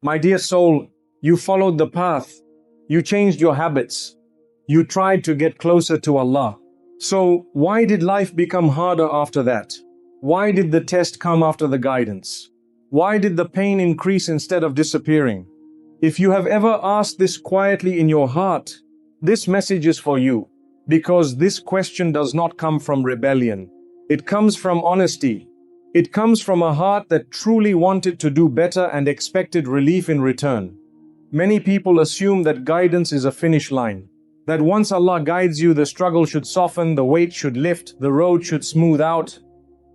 My dear soul, you followed the path. You changed your habits. You tried to get closer to Allah. So, why did life become harder after that? Why did the test come after the guidance? Why did the pain increase instead of disappearing? If you have ever asked this quietly in your heart, this message is for you. Because this question does not come from rebellion. It comes from honesty. It comes from a heart that truly wanted to do better and expected relief in return. Many people assume that guidance is a finish line. That once Allah guides you, the struggle should soften, the weight should lift, the road should smooth out.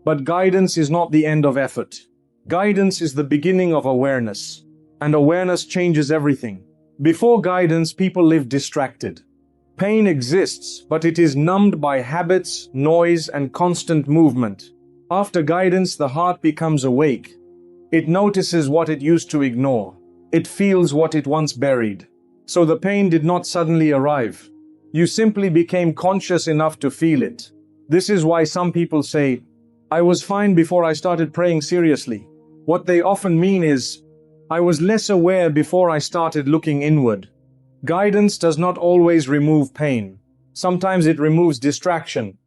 But guidance is not the end of effort. Guidance is the beginning of awareness. And awareness changes everything. Before guidance, people live distracted. Pain exists, but it is numbed by habits, noise, and constant movement. After guidance, the heart becomes awake. It notices what it used to ignore. It feels what it once buried. So the pain did not suddenly arrive. You simply became conscious enough to feel it. This is why some people say, "I was fine before I started praying seriously." What they often mean is, "I was less aware before I started looking inward." Guidance does not always remove pain. Sometimes it removes distraction.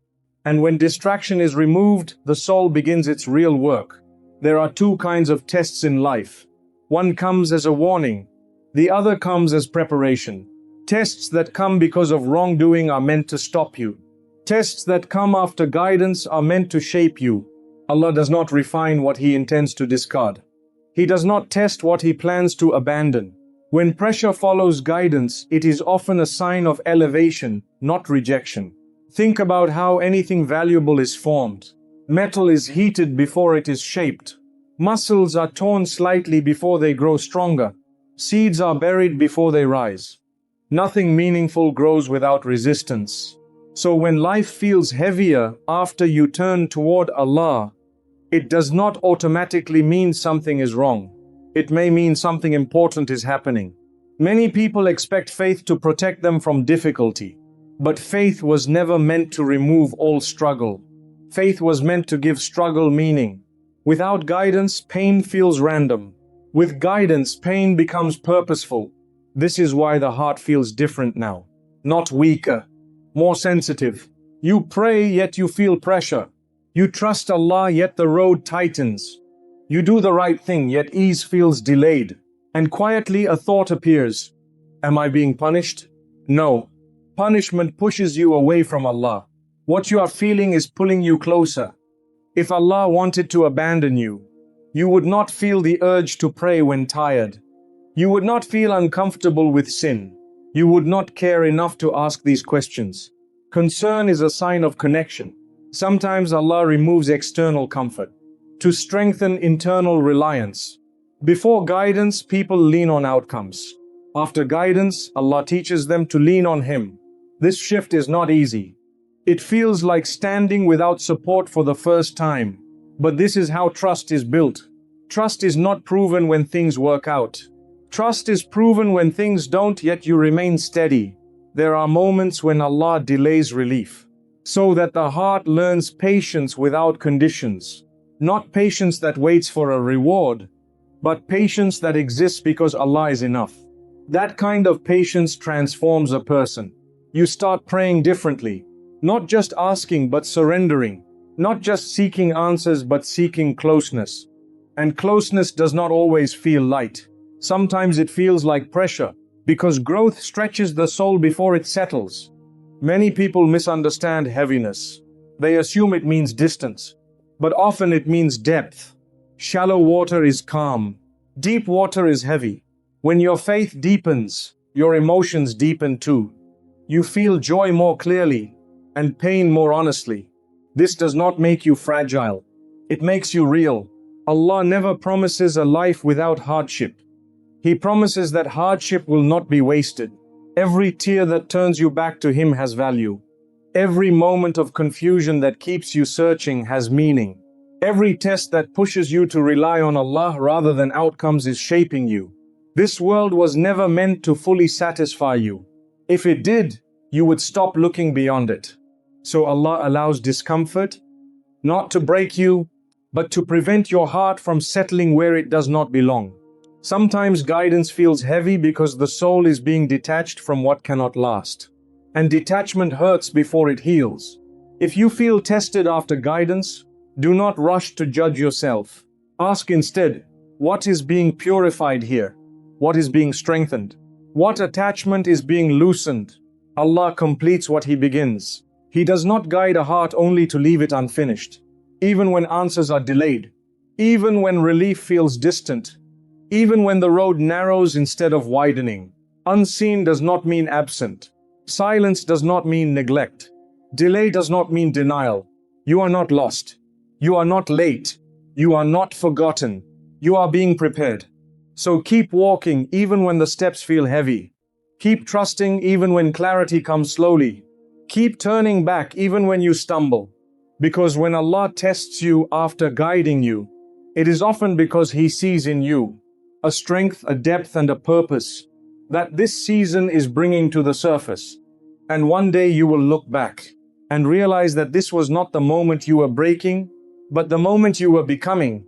And when distraction is removed, the soul begins its real work. There are two kinds of tests in life. One comes as a warning. The other comes as preparation. Tests that come because of wrongdoing are meant to stop you. Tests that come after guidance are meant to shape you. Allah does not refine what He intends to discard. He does not test what He plans to abandon. When pressure follows guidance, it is often a sign of elevation, not rejection. Think about how anything valuable is formed. Metal is heated before it is shaped. Muscles are torn slightly before they grow stronger. Seeds are buried before they rise. Nothing meaningful grows without resistance. So when life feels heavier after you turn toward Allah, it does not automatically mean something is wrong. It may mean something important is happening. Many people expect faith to protect them from difficulty. But faith was never meant to remove all struggle. Faith was meant to give struggle meaning. Without guidance, pain feels random. With guidance, pain becomes purposeful. This is why the heart feels different now. Not weaker, more sensitive. You pray, yet you feel pressure. You trust Allah, yet the road tightens. You do the right thing, yet ease feels delayed. And quietly a thought appears. Am I being punished? No. Punishment pushes you away from Allah. What you are feeling is pulling you closer. If Allah wanted to abandon you, you would not feel the urge to pray when tired. You would not feel uncomfortable with sin. You would not care enough to ask these questions. Concern is a sign of connection. Sometimes Allah removes external comfort to strengthen internal reliance. Before guidance, people lean on outcomes. After guidance, Allah teaches them to lean on Him. This shift is not easy. It feels like standing without support for the first time. But this is how trust is built. Trust is not proven when things work out. Trust is proven when things don't, yet you remain steady. There are moments when Allah delays relief, so that the heart learns patience without conditions. Not patience that waits for a reward, but patience that exists because Allah is enough. That kind of patience transforms a person. You start praying differently, not just asking but surrendering, not just seeking answers but seeking closeness. And closeness does not always feel light. Sometimes it feels like pressure, because growth stretches the soul before it settles. Many people misunderstand heaviness. They assume it means distance. But often it means depth. Shallow water is calm. Deep water is heavy. When your faith deepens, your emotions deepen too. You feel joy more clearly and pain more honestly. This does not make you fragile. It makes you real. Allah never promises a life without hardship. He promises that hardship will not be wasted. Every tear that turns you back to Him has value. Every moment of confusion that keeps you searching has meaning. Every test that pushes you to rely on Allah rather than outcomes is shaping you. This world was never meant to fully satisfy you. If it did, you would stop looking beyond it. So Allah allows discomfort, not to break you, but to prevent your heart from settling where it does not belong. Sometimes guidance feels heavy because the soul is being detached from what cannot last. And detachment hurts before it heals. If you feel tested after guidance, do not rush to judge yourself. Ask instead, what is being purified here? What is being strengthened? What attachment is being loosened? Allah completes what He begins. He does not guide a heart only to leave it unfinished. Even when answers are delayed, even when relief feels distant, even when the road narrows instead of widening. Unseen does not mean absent. Silence does not mean neglect. Delay does not mean denial. You are not lost. You are not late. You are not forgotten. You are being prepared. So keep walking even when the steps feel heavy. Keep trusting even when clarity comes slowly. Keep turning back even when you stumble. Because when Allah tests you after guiding you, it is often because He sees in you a strength, a depth, and a purpose that this season is bringing to the surface. And one day you will look back and realize that this was not the moment you were breaking, but the moment you were becoming.